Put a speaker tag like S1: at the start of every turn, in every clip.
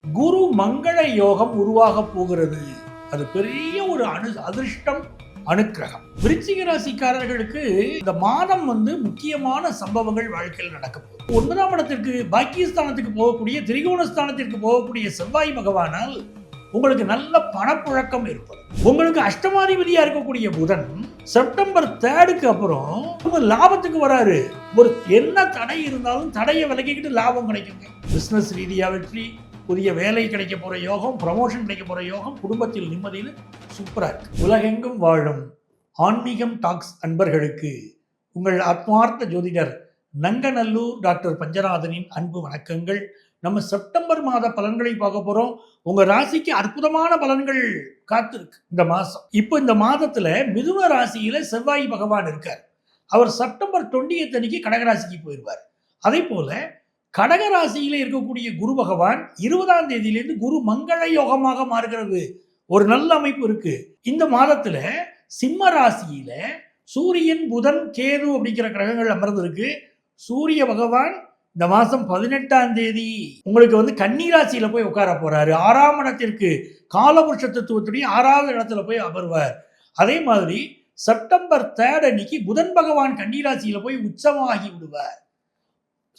S1: குரு மங்கள யோகம் உருவாக போகிறது. அது பெரிய ஒரு அதிர்ஷ்டம், அனுக்கிரகம். விருச்சிக ராசிக்காரர்களுக்கு இந்த மாதம் முக்கியமான சம்பவங்கள் வாழ்க்கையில் நடக்க போகுது. 9ஆம் இடத்திற்கு பாக்கியஸ்தானத்துக்கு போகக்கூடிய திரிகோணஸ்தானத்திற்கு போகக்கூடிய செவ்வாய் பகவானால் உங்களுக்கு நல்ல பணப்புழக்கம் ஏற்படும். உங்களுக்கு அஷ்டமாதிபதியா இருக்கக்கூடிய புதன் செப்டம்பர் 3க்கு அப்புறம் உங்க லாபத்துக்கு வராரு. ஒரு என்ன தடை இருந்தாலும் தடையை விலக்கிக்கிட்டு லாபம் கிடைக்குங்க. பிசினஸ் ரீதியா வெற்றி, புதிய வேலை கிடைக்க போற யோகம், ப்ரமோஷன் கிடைக்க போற யோகம், குடும்பத்தில் நிம்மதியில் சூப்பரா இருக்கு. உலகெங்கும் வாழும் ஆன்மீகம் டாக்ஸ் அன்பர்களுக்கு உங்கள் ஆத்மார்த்த ஜோதிடர் நங்கநல்லூர் டாக்டர் பஞ்சநாதனின் அன்பு வணக்கங்கள். நம்ம செப்டம்பர் மாத பலன்களை பார்க்க போறோம். உங்க ராசிக்கு அற்புதமான பலன்கள் காத்திருக்கு இந்த மாசம். இப்போ இந்த மாதத்துல மிதுன ராசியில செவ்வாய் பகவான் இருக்கார். அவர் செப்டம்பர் 20 அன்னைக்கு கடகராசிக்கு போயிடுவார். அதே போல கடகராசியில இருக்கக்கூடிய குரு பகவான் 20ஆம் தேதியிலிருந்து குரு மங்கள யோகமாக மாறுகிறது. ஒரு நல்ல அமைப்பு இருக்கு. இந்த மாதத்துல சிம்ம ராசியில சூரியன், புதன், கேது அப்படிங்கிற கிரகங்கள் அமர்ந்திருக்கு. சூரிய பகவான் இந்த மாசம் 18ஆம் தேதி உங்களுக்கு கன்னி ராசியில போய் உட்கார போறாரு. 6ஆம் இடத்திற்கு காலபுருஷ தத்துவத்துடைய 6வது இடத்துல போய் அமர்வார். அதே மாதிரி செப்டம்பர் 3 அன்னைக்கு புதன் பகவான் கன்னி ராசியில போய் உச்சமாகி விடுவார்.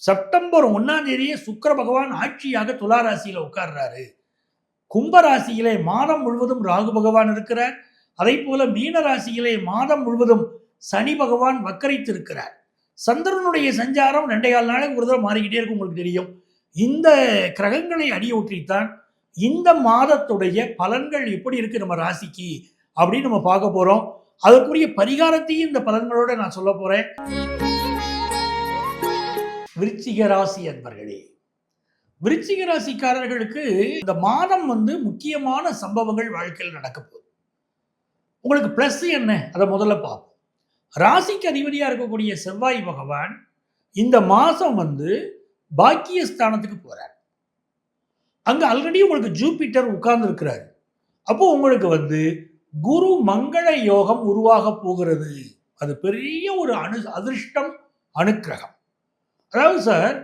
S1: செப்டம்பர் 1ஆம் தேதியே சுக்கிர பகவான் ஆட்சியாக துலா ராசியில உட்கார்றாரு. கும்ப ராசியிலே மாதம் முழுவதும் ராகு பகவான் இருக்கிறார். அதே போல மீன ராசியிலே மாதம் முழுவதும் சனி பகவான் வக்கரித்து இருக்கிறார். சந்திரனுடைய சஞ்சாரம் 2.25 நாளைக்கு ஒரு தடவை மாறிக்கிட்டே இருக்கும். உங்களுக்கு தெரியும். இந்த கிரகங்களை அடியொற்றித்தான் இந்த மாதத்துடைய பலன்கள் எப்படி இருக்கு நம்ம ராசிக்கு அப்படின்னு நம்ம பார்க்க போறோம். அதற்குரிய பரிகாரத்தையும் இந்த பலன்களோட நான் சொல்ல போறேன். விருச்சிக ராசி அன்பர்களே, விருச்சிக ராசிக்காரர்களுக்கு இந்த மாதம் முக்கியமான சம்பவங்கள் வாழ்க்கையில் நடக்க போகுது. உங்களுக்கு பிளஸ் என்ன, அதை முதல்ல பார்ப்போம். ராசிக்கு அதிபதியா இருக்கக்கூடிய செவ்வாய் பகவான் இந்த மாசம் பாக்கியஸ்தானத்துக்கு போறார். அங்க ஆல்ரெடி உங்களுக்கு ஜூபிட்டர் உட்கார்ந்து இருக்கிறார். அப்போ உங்களுக்கு குரு மங்கள யோகம் உருவாக போகிறது. அது பெரிய ஒரு அதிர்ஷ்டம், அனுக்கிரகம். அதாவது சார்,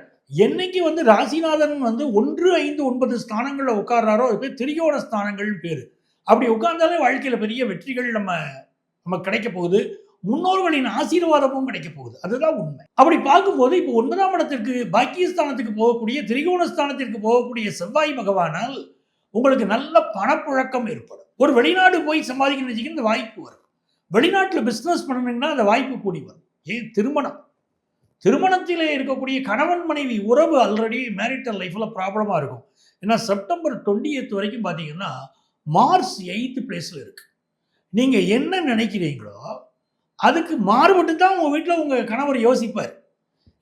S1: என்னைக்கு ராசிநாதன் 1, 5, 9 ஸ்தானங்கள்ல உட்கார்றாரோ அது பேர் திரிகோண ஸ்தானங்கள் பேரு. அப்படி உட்கார்ந்தாலே வாழ்க்கையில பெரிய வெற்றிகள் நம்ம கிடைக்க போகுது. முன்னோர்களின் ஆசீர்வாதமும் கிடைக்க போகுது. அதுதான் உண்மை. அப்படி பார்க்கும்போது இப்போ 9ஆம் இடத்திற்கு பாக்கியஸ்தானத்துக்கு போகக்கூடிய திரிகோணஸ்தானத்திற்கு போகக்கூடிய செவ்வாய் பகவானால் உங்களுக்கு நல்ல பணப்புழக்கம் ஏற்படும். ஒரு வெளிநாடு போய் சம்பாதிக்கணும் இந்த வாய்ப்பு வரும். வெளிநாட்டில் பிசினஸ் பண்ணணும்னா அந்த வாய்ப்பு கூடி வரும். ஏன் திருமணத்திலே இருக்கக்கூடிய கணவன் மனைவி உறவு ஆல்ரெடி மேரிட்டல் லைஃப்ல ப்ராப்ளமா இருக்கும். ஏன்னா செப்டம்பர் 20 வரைக்கும் பார்த்தீங்கன்னா மார்ஸ் 8th பிளேஸ்ல இருக்கு. நீங்க என்ன நினைக்கிறீங்களோ அதுக்கு மாறுபட்டு தான் உங்க வீட்டில் உங்க கணவர் யோசிப்பார்.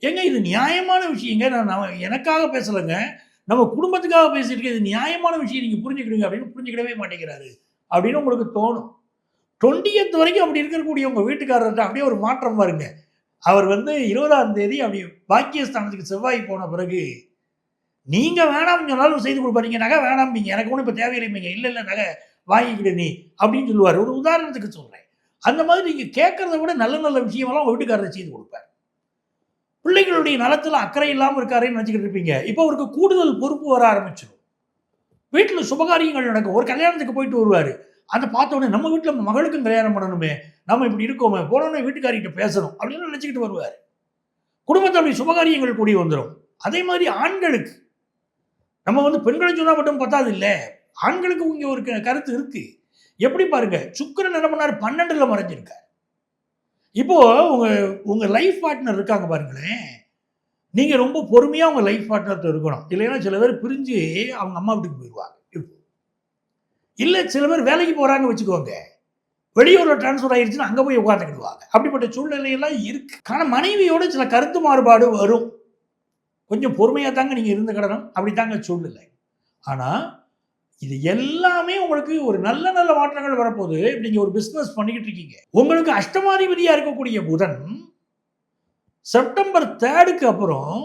S1: ஏங்க இது நியாயமான விஷயங்க, நான் எனக்காக பேசலைங்க, நம்ம குடும்பத்துக்காக பேசிட்டு இருக்க, இது நியாயமான விஷயம், நீங்க புரிஞ்சுக்கிடுங்க அப்படின்னு புரிஞ்சுக்கிடவே மாட்டேங்கிறாரு அப்படின்னு உங்களுக்கு தோணும். 20th வரைக்கும் அப்படி இருக்கக்கூடிய உங்க வீட்டுக்காரர்கிட்ட அப்படியே ஒரு மாற்றம் பாருங்க. அவர் 20ஆம் தேதி அப்படி பாக்கியஸ்தானத்துக்கு செவ்வாய் போன பிறகு நீங்க வேணாம் சொன்னாலும் செய்து கொடுப்பாருங்க. நகை வேணாம்பீங்க, எனக்கு ஒன்றும் இப்போ தேவையில்லைங்க, இல்லை நகை வாங்கிக்கிடு நீ அப்படின்னு சொல்லுவார். ஒரு உதாரணத்துக்கு சொல்றேன். அந்த மாதிரி நீங்க கேட்கறத விட நல்ல நல்ல விஷயமெல்லாம் உங்க வீட்டுக்காரரை செய்து கொடுப்பார். பிள்ளைகளுடைய நலத்துல அக்கறை இல்லாமல் இருக்காருன்னு நினைச்சுக்கிட்டு இருப்பீங்க. இப்போ அவருக்கு கூடுதல் பொறுப்பு வர ஆரம்பிச்சிடும். வீட்டில் சுபகாரியங்கள் நடக்கும். ஒரு கல்யாணத்துக்கு போயிட்டு வருவாரு. அதை பார்த்த உடனே நம்ம வீட்டில் மகளுக்கும் கல்யாணம் பண்ணணுமே, நம்ம இப்படி இருக்கோமே, போனோடனே வீட்டுக்காரிகிட்ட பேசணும் அப்படின்னு நினைச்சுக்கிட்டு வருவார். குடும்பத்தோடைய சுபகாரியங்கள் கூடி வந்துடும். அதே மாதிரி ஆண்களுக்கு நம்ம பெண்களை சொன்னா மட்டும் பத்தாது இல்லை, ஆண்களுக்கு இங்கே ஒரு கருத்து இருக்கு. எப்படி பாருங்க, சுக்கிரன் என்ன பண்ணாரு, 12ல் மறைஞ்சிருக்கார். இப்போ உங்க லைஃப் பார்ட்னர் இருக்காங்க பாருங்களேன், நீங்க ரொம்ப பொறுமையா உங்க லைஃப் பார்ட்னர் இருக்கணும். இல்லைன்னா சில பேர் பிரிஞ்சு அவங்க அம்மா வீட்டுக்கு போயிடுவாங்க. இல்ல சில பேர் வேலைக்கு போறாங்க வச்சுக்கோங்க, வெளியூர்ல டிரான்ஸ்ஃபர் ஆயிடுச்சுன்னா அங்க போய் உட்காந்துக்கிடுவாங்க. அப்படிப்பட்ட சூழ்நிலையெல்லாம் இருக்கு. ஆனா மனைவியோட சில கருத்து மாறுபாடு வரும். கொஞ்சம் பொறுமையா தாங்க நீங்க இருந்து கிடணும். அப்படித்தாங்க சூழ்நிலை. ஆனா இது எல்லாமே உங்களுக்கு ஒரு நல்ல நல்ல மாற்றங்கள் வரப்போகுது. நீங்க ஒரு பிசினஸ் பண்ணிக்கிட்டு இருக்கீங்க. உங்களுக்கு அஷ்டமாதிபதியா இருக்கக்கூடிய புதன் செப்டம்பர் 3க்கு அப்புறம்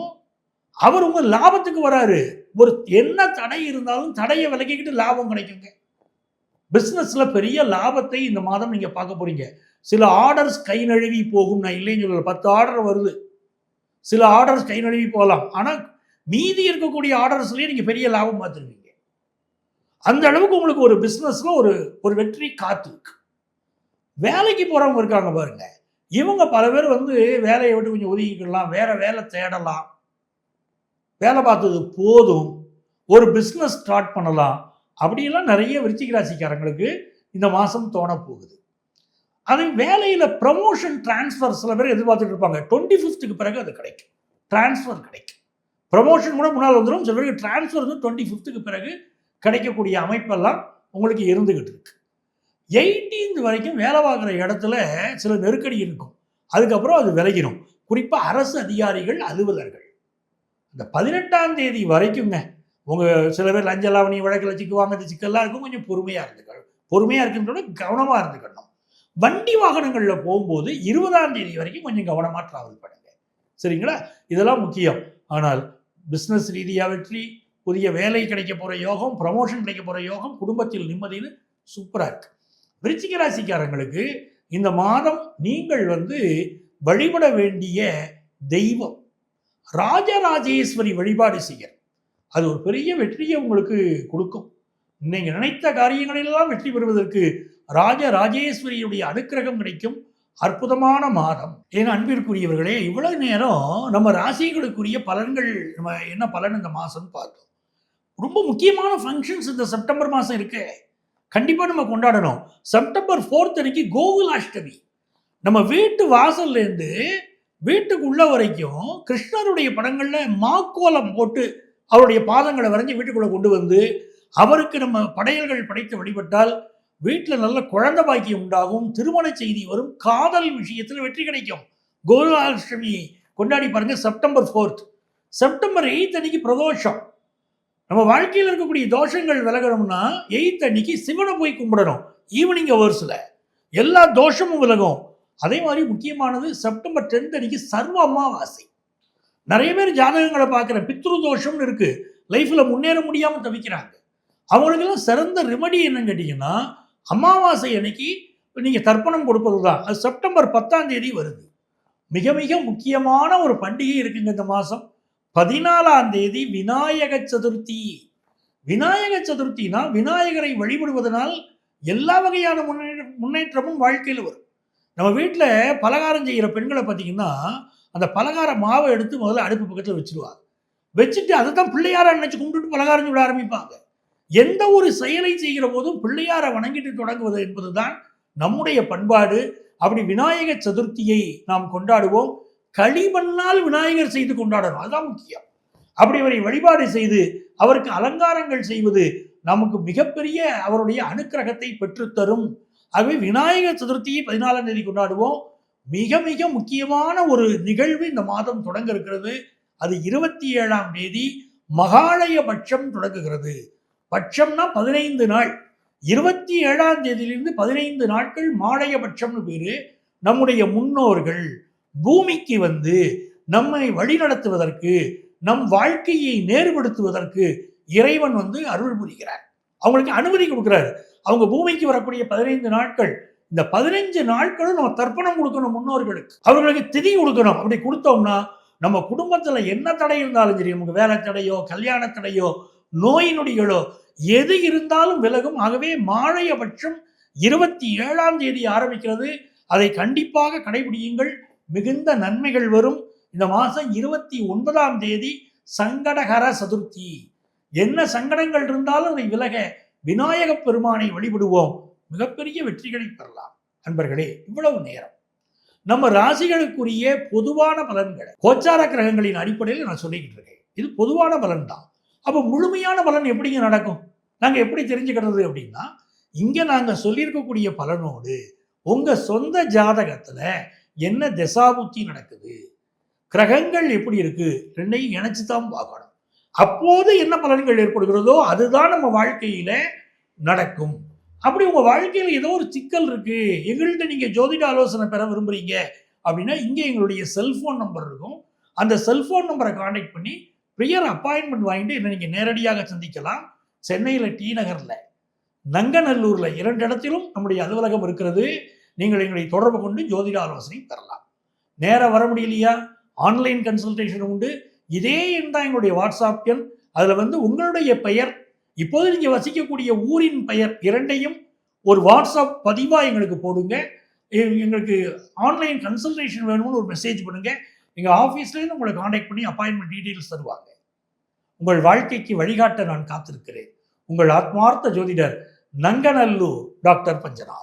S1: அவர் உங்க லாபத்துக்கு வராரு. ஒரு என்ன தடை இருந்தாலும் தடையை விலக்கிக்கிட்டு லாபம் கிடைக்குங்க. பிசினஸ்ல பெரிய லாபத்தை இந்த மாதம் நீங்க பார்க்க போறீங்க. சில ஆர்டர்ஸ் கை நழுவி போகும். நான் இல்லைன்னு சொல்லல. 10 ஆர்டர் வருது. சில ஆர்டர்ஸ் கை நழுவி போகலாம். ஆனா மீதி இருக்கக்கூடிய ஆர்டர்ஸ்லயே நீங்க பெரிய லாபம் பார்த்துருவீங்க. அந்த அளவுக்கு உங்களுக்கு ஒரு பிஸ்னஸில் ஒரு ஒரு வெற்றி காத்திருக்கு. வேலைக்கு போகிறவங்க இருக்காங்க பாருங்க, இவங்க பல பேர் வந்து வேலையை விட்டு கொஞ்சம் ஒதுக்கிக்கலாம், வேற வேலை தேடலாம், வேலை பார்த்தது போதும், ஒரு பிஸ்னஸ் ஸ்டார்ட் பண்ணலாம் அப்படிலாம் நிறைய விருச்சிக ராசிக்காரங்களுக்கு இந்த மாதம் தோண போகுது. அது வேலையில் ப்ரமோஷன் டிரான்ஸ்ஃபர் சில பேர் எதிர்பார்த்துட்டு இருப்பாங்க. 25th பிறகு அது கிடைக்கும், டிரான்ஸ்ஃபர் கிடைக்கும். ப்ரமோஷன் கூட முன்னால் வந்துடும், சில பேருக்கு டிரான்ஸ்ஃபர் வந்து 25th பிறகு கிடைக்கக்கூடிய அமைப்பெல்லாம் உங்களுக்கு இருந்துகிட்டு இருக்கு. 18th வரைக்கும் வேலை பார்க்குற இடத்துல சில நெருக்கடி இருக்கும், அதுக்கப்புறம் அது விலகிடும். குறிப்பாக அரசு அதிகாரிகள், அலுவலர்கள் இந்த 18ஆம் தேதி வரைக்குங்க உங்கள் சில பேர் லஞ்ச லாவணி வழக்கில் சிக்குவாங்க, இந்த சிக்கல்லாம் இருக்கும். கொஞ்சம் பொறுமையாக இருந்துக்கணும், பொறுமையாக இருக்குன்றத கவனமாக இருந்துக்கணும். வண்டி வாகனங்களில் போகும்போது 20ஆம் தேதி வரைக்கும் கொஞ்சம் கவனமாக ட்ராவல் பண்ணுங்க, சரிங்களா? இதெல்லாம் முக்கியம். ஆனால் பிஸ்னஸ் ரீதியாக வெற்றி, புதிய வேலை கிடைக்க போகிற யோகம், ப்ரமோஷன் கிடைக்க போகிற யோகம், குடும்பத்தில் நிம்மதினு சூப்பராக இருக்குது. விருச்சிக ராசிக்காரங்களுக்கு இந்த மாதம் நீங்கள் வந்து வழிபட வேண்டிய தெய்வம் ராஜராஜேஸ்வரி வழிபாடு செய்ய, அது ஒரு பெரிய வெற்றியை உங்களுக்கு கொடுக்கும். நீங்கள் நினைத்த காரியங்களெல்லாம் வெற்றி பெறுவதற்கு ராஜராஜேஸ்வரியுடைய அனுக்கிரகம் கிடைக்கும். அற்புதமான மாதம். ஏன்னா அன்பிற்குரியவர்களே, இவ்வளவு நேரம் நம்ம ராசிகளுக்குரிய பலன்கள், நம்ம என்ன பலன் இந்த மாதம் பார்த்தோம். ரொம்ப முக்கியமான ஃபங்க்ஷன்ஸ் இந்த செப்டம்பர் மாதம் இருக்கு, கண்டிப்பாக நம்ம கொண்டாடணும். செப்டம்பர் 4 அன்னைக்கு கோகுலாஷ்டமி. நம்ம வீட்டு வாசல்லேருந்து வீட்டுக்குள்ள வரைக்கும் கிருஷ்ணருடைய படங்களில் மாக்கோலம் போட்டு அவருடைய பாதங்களை வரைஞ்சி வீட்டுக்குள்ளே கொண்டு வந்து அவருக்கு நம்ம படையல்கள் படைத்து வழிபட்டால் வீட்டில் நல்ல குழந்தை பாக்கியம் உண்டாகும், திருமண செய்தி வரும், காதல் விஷயத்தில் வெற்றி கிடைக்கும். கோகுலாஷ்டமி கொண்டாடி பாருங்க. செப்டம்பர் 4. செப்டம்பர் 8 அன்னைக்கு பிரதோஷம். நம்ம வாழ்க்கையில் இருக்கக்கூடிய தோஷங்கள் விலகணும்னா 8 அன்னைக்கு சிவனை போய் கும்பிடணும். ஈவினிங் ஹவர்ஸில் எல்லா தோஷமும் விலகும். அதே மாதிரி முக்கியமானது செப்டம்பர் 10 அன்னைக்கு சர்வ அமாவாசை. நிறைய பேர் ஜாதகங்களை பார்க்குற பித்ரு தோஷம்னு இருக்கு, லைஃப்பில் முன்னேற முடியாமல் தவிக்கிறாங்க. அவங்களுக்கெல்லாம் சிறந்த ரெமடி என்னன்னு கேட்டிங்கன்னா, அமாவாசை அன்னைக்கு நீங்கள் தர்ப்பணம் கொடுப்பது தான். அது செப்டம்பர் 10ஆம் தேதி வருது. மிக மிக முக்கியமான ஒரு பண்டிகை இருக்குங்க இந்த மாதம். 14ஆம் தேதி விநாயக சதுர்த்தி. விநாயக சதுர்த்தினா விநாயகரை வழிபடுவதனால் எல்லா வகையான முன்னேற்றமும் வாழ்க்கையில் வரும். நம்ம வீட்டில் பலகாரம் செய்கிற பெண்களை பார்த்தீங்கன்னா, அந்த பலகார மாவை எடுத்து முதல்ல அடுப்பு பக்கத்தில் வச்சுருவாங்க. வச்சுட்டு அதை தான் பிள்ளையாரை நினைச்சு கும்பிட்டுட்டு பலகாரம் விட ஆரம்பிப்பாங்க. எந்த ஒரு செயலை செய்கிற போதும் பிள்ளையாரை வணங்கிட்டு தொடங்குவது என்பது தான் நம்முடைய பண்பாடு. அப்படி விநாயக சதுர்த்தியை நாம் கொண்டாடுவோம். களிமண்ணால் விநாயகர் செய்து கொண்டாடணும், அதுதான் முக்கியம். அப்படி அவரை வழிபாடு செய்து அவருக்கு அலங்காரங்கள் செய்வது நமக்கு மிகப்பெரிய அவருடைய அனுக்கிரகத்தை பெற்றுத்தரும். ஆகவே விநாயகர் சதுர்த்தியை 14ஆம் தேதி கொண்டாடுவோம். மிக மிக முக்கியமான ஒரு நிகழ்வு இந்த மாதம் தொடங்க இருக்கிறது. அது 27ஆம் தேதி மகாலய பட்சம் தொடங்குகிறது. பட்சம்னா 15 நாள். 27ஆம் தேதியிலிருந்து 15 நாட்கள் மாலய பட்சம்னு பேரு. நம்முடைய முன்னோர்கள் பூமிக்கு வந்து நம்மை வழிநடத்துவதற்கு, நம் வாழ்க்கையை நேர்படுத்துவதற்கு இறைவன் வந்து அருள் புரிகிறார், அவங்களுக்கு அனுமதி கொடுக்கிறார். அவங்க பூமிக்கு வரக்கூடிய 15 நாட்கள், இந்த 15 நாட்களும் நம்ம தர்ப்பணம் கொடுக்கணும் முன்னோர்களுக்கு, அவர்களுக்கு திதி கொடுக்கணும். அப்படி கொடுத்தோம்னா நம்ம குடும்பத்தில் என்ன தடை இருந்தாலும் சரி, நமக்கு வேலை தடையோ கல்யாண தடையோ நோய் நொடிகளோ எது இருந்தாலும் விலகும். ஆகவே மாலய பட்சம் 27ஆம் தேதி ஆரம்பிக்கிறது. அதை கண்டிப்பாக கடைபிடியுங்கள், மிகுந்த நன்மைகள் வரும். இந்த மாதம் 29ஆம் தேதி சங்கடகர சதுர்த்தி. என்ன சங்கடங்கள் இருந்தாலும் அதை விலக விநாயக பெருமானை வழிபடுவோம், மிகப்பெரிய வெற்றிகளை பெறலாம். அன்பர்களே, இவ்வளவு நேரம் நம்ம ராசிகளுக்குரிய பொதுவான பலன்களை கோச்சார கிரகங்களின் அடிப்படையில் நான் சொல்லிக்கிட்டு இருக்கேன். இது பொதுவான பலன் தான். அப்போ முழுமையான பலன் எப்படிங்க நடக்கும், நாங்கள் எப்படி தெரிஞ்சுக்கிறது அப்படின்னா, இங்கே நாங்கள் சொல்லியிருக்கக்கூடிய பலனோடு உங்கள் சொந்த ஜாதகத்தில் என்ன திசாபுத்தி நடக்குது, கிரகங்கள் எப்படி இருக்கு, ரெண்டையும் இணைச்சு தான் பார்க்கணும். அப்போது என்ன பலன்கள் ஏற்படுகிறதோ அதுதான் நம்ம வாழ்க்கையில நடக்கும். அப்படி உங்க வாழ்க்கையில் ஏதோ ஒரு சிக்கல் இருக்கு, எங்கள்கிட்ட நீங்க ஜோதிட ஆலோசனை பெற விரும்புறீங்க அப்படின்னா, இங்கே எங்களுடைய செல்போன் நம்பர் இருக்கும். அந்த செல்போன் நம்பரை கான்டாக்ட் பண்ணி ப்ரியர் அப்பாயின்மெண்ட் வாங்கிட்டு என்ன நீங்க நேரடியாக சந்திக்கலாம். சென்னையில் டி நகர்ல, நங்கநல்லூர்ல 2 இடத்திலும் நம்முடைய அலுவலகம் இருக்கிறது. நீங்கள் எங்களை தொடர்பு கொண்டு ஜோதிட ஆலோசனை பெறலாம். நேராக வர முடியலையா, ஆன்லைன் கன்சல்டேஷன் உண்டு. இதே எண் தான் எங்களுடைய வாட்ஸ்அப் எண். அதில் வந்து உங்களுடைய பெயர், இப்போது நீங்க வசிக்கக்கூடிய ஊரின் பெயர் இரண்டையும் ஒரு வாட்ஸ்அப் பதிவா எங்களுக்கு போடுங்க. எங்களுக்கு ஆன்லைன் கன்சல்டேஷன் வேணும்னு ஒரு மெசேஜ் பண்ணுங்க. எங்க ஆஃபீஸ்லேருந்து உங்களை கான்டாக்ட் பண்ணி அப்பாயின்மெண்ட் டீட்டெயில்ஸ் தருவாங்க. உங்கள் வாழ்க்கைக்கு வழிகாட்ட நான் காத்திருக்கிறேன். உங்கள் ஆத்மார்த்த ஜோதிடர் நங்கநல்லூர் டாக்டர் பஞ்சநாதன்.